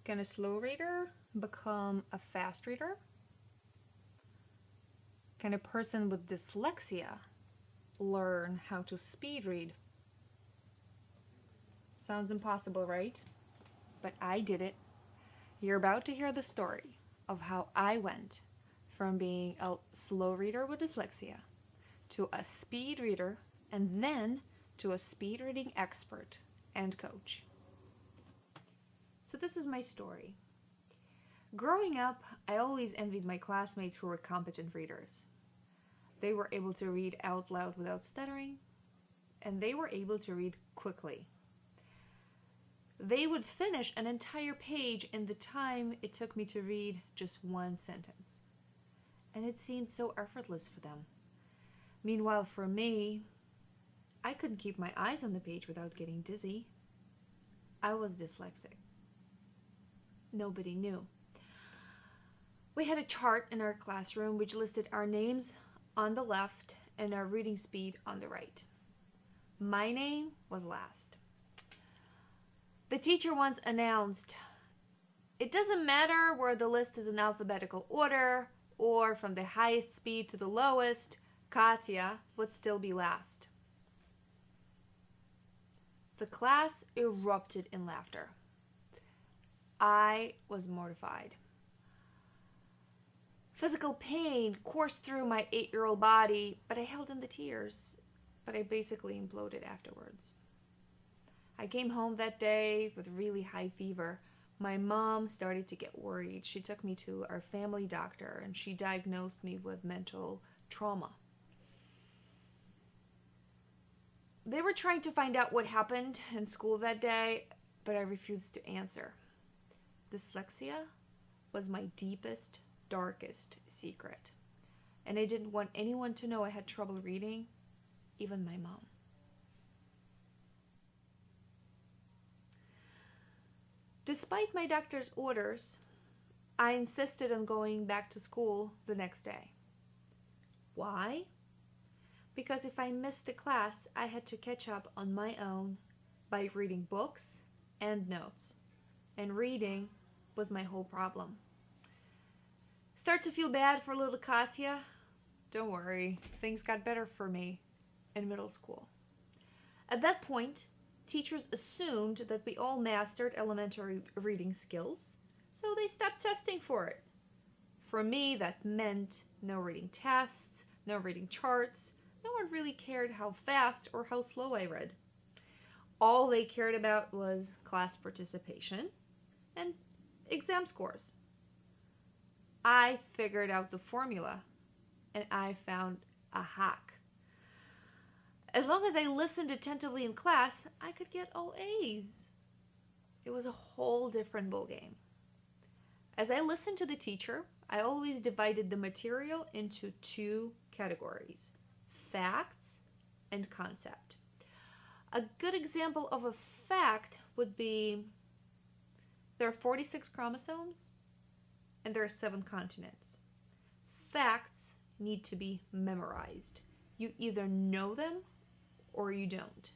Can a slow reader become a fast reader? Can a person with dyslexia learn how to speed read? Sounds impossible, right? But I did it. You're about to hear the story of how I went from being a slow reader with dyslexia to a speed reader and then to a speed reading expert and coach. So this is my story. Growing up, I always envied my classmates who were competent readers. They were able to read out loud without stuttering, and they were able to read quickly. They would finish an entire page in the time it took me to read just one sentence. And it seemed so effortless for them. Meanwhile, for me, I couldn't keep my eyes on the page without getting dizzy. I was dyslexic. Nobody knew. We had a chart in our classroom which listed our names on the left and our reading speed on the right. My name was last. The teacher once announced, "It doesn't matter where the list is in alphabetical order or from the highest speed to the lowest, Katya would still be last." The class erupted in laughter. I was mortified. Physical pain coursed through my 8-year-old body, but I held in the tears. But I basically imploded afterwards. I came home that day with really high fever. My mom started to get worried. She took me to our family doctor and she diagnosed me with mental trauma. They were trying to find out what happened in school that day, but I refused to answer. Dyslexia was my deepest, darkest secret, and I didn't want anyone to know I had trouble reading, even my mom. Despite my doctor's orders, I insisted on going back to school the next day. Why? Because if I missed the class, I had to catch up on my own by reading books and notes. And reading was my whole problem. Start to feel bad for little Katya? Don't worry, things got better for me in middle school. At that point, teachers assumed that we all mastered elementary reading skills, so they stopped testing for it. For me, that meant no reading tests, no reading charts. No one really cared how fast or how slow I read. All they cared about was class participation and exam scores. I figured out the formula, and I found a hack. As long as I listened attentively in class, I could get all A's. It was a whole different ballgame. As I listened to the teacher, I always divided the material into two categories: facts and concept. A good example of a fact would be there are 46 chromosomes and there are 7 continents. Facts need to be memorized. You either know them or you don't.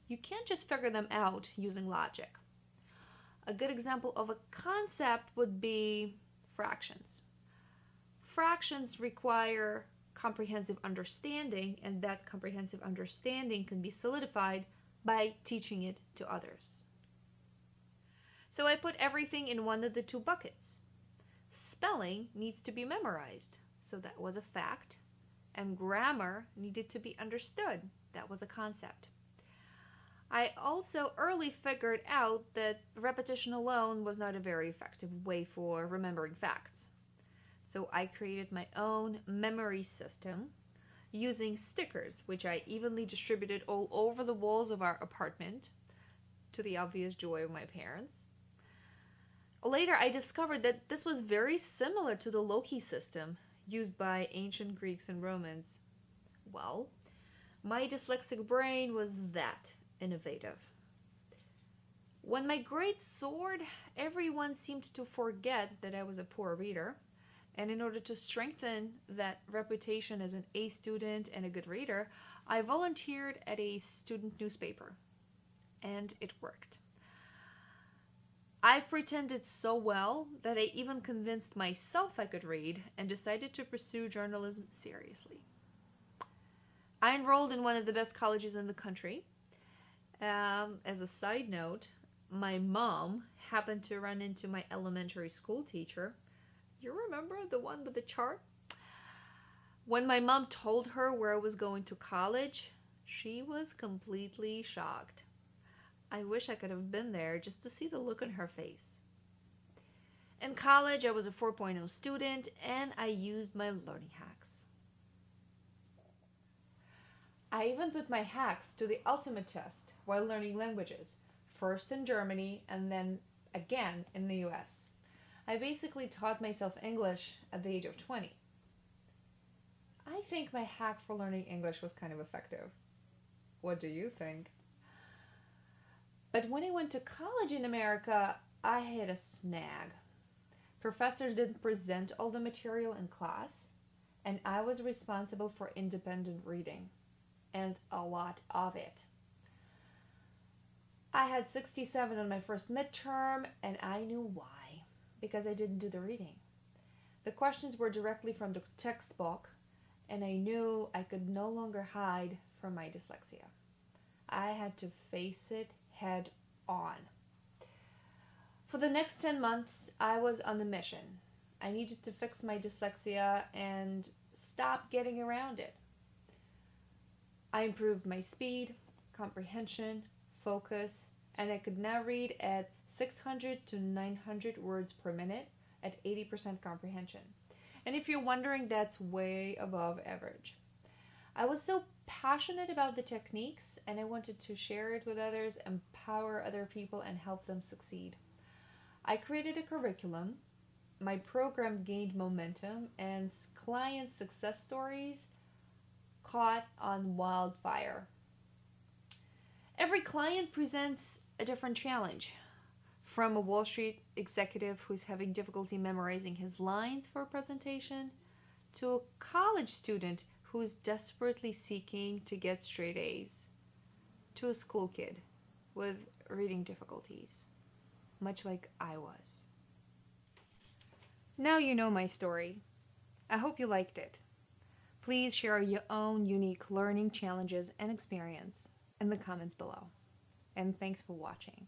You can't just figure them out using logic. A good example of a concept would be fractions. Fractions require comprehensive understanding, and that comprehensive understanding can be solidified by teaching it to others. So I put everything in one of the two buckets. Spelling needs to be memorized, so that was a fact, and grammar needed to be understood. That was a concept. I also early figured out that repetition alone was not a very effective way for remembering facts. So I created my own memory system using stickers, which I evenly distributed all over the walls of our apartment, to the obvious joy of my parents. Later, I discovered that this was very similar to the Loki system used by ancient Greeks and Romans. Well, my dyslexic brain was that innovative. When my grades soared, everyone seemed to forget that I was a poor reader. And in order to strengthen that reputation as an A student and a good reader, I volunteered at a student newspaper. And it worked. I pretended so well that I even convinced myself I could read and decided to pursue journalism seriously. I enrolled in one of the best colleges in the country. As a side note, my mom happened to run into my elementary school teacher. You remember the one with the chart? When my mom told her where I was going to college, she was completely shocked. I wish I could have been there just to see the look on her face. In college, I was a 4.0 student and I used my learning hacks. I even put my hacks to the ultimate test while learning languages, first in Germany and then again in the US. I basically taught myself English at the age of 20. I think my hack for learning English was kind of effective. What do you think? But when I went to college in America, I had a snag. Professors didn't present all the material in class, and I was responsible for independent reading, and a lot of it. I had 67 on my first midterm, and I knew why, because I didn't do the reading. The questions were directly from the textbook, and I knew I could no longer hide from my dyslexia. I had to face it head on. For the next 10 months, I was on a mission. I needed to fix my dyslexia and stop getting around it. I improved my speed, comprehension, focus, and I could now read at 600 to 900 words per minute at 80% comprehension. And if you're wondering, that's way above average. I was so passionate about the techniques and I wanted to share it with others, empower other people, and help them succeed. I created a curriculum, my program gained momentum, and client success stories caught on wildfire. Every client presents a different challenge. From a Wall Street executive who's having difficulty memorizing his lines for a presentation, to a college student who's desperately seeking to get straight A's, to a school kid with reading difficulties, much like I was. Now you know my story. I hope you liked it. Please share your own unique learning challenges and experience in the comments below. And thanks for watching.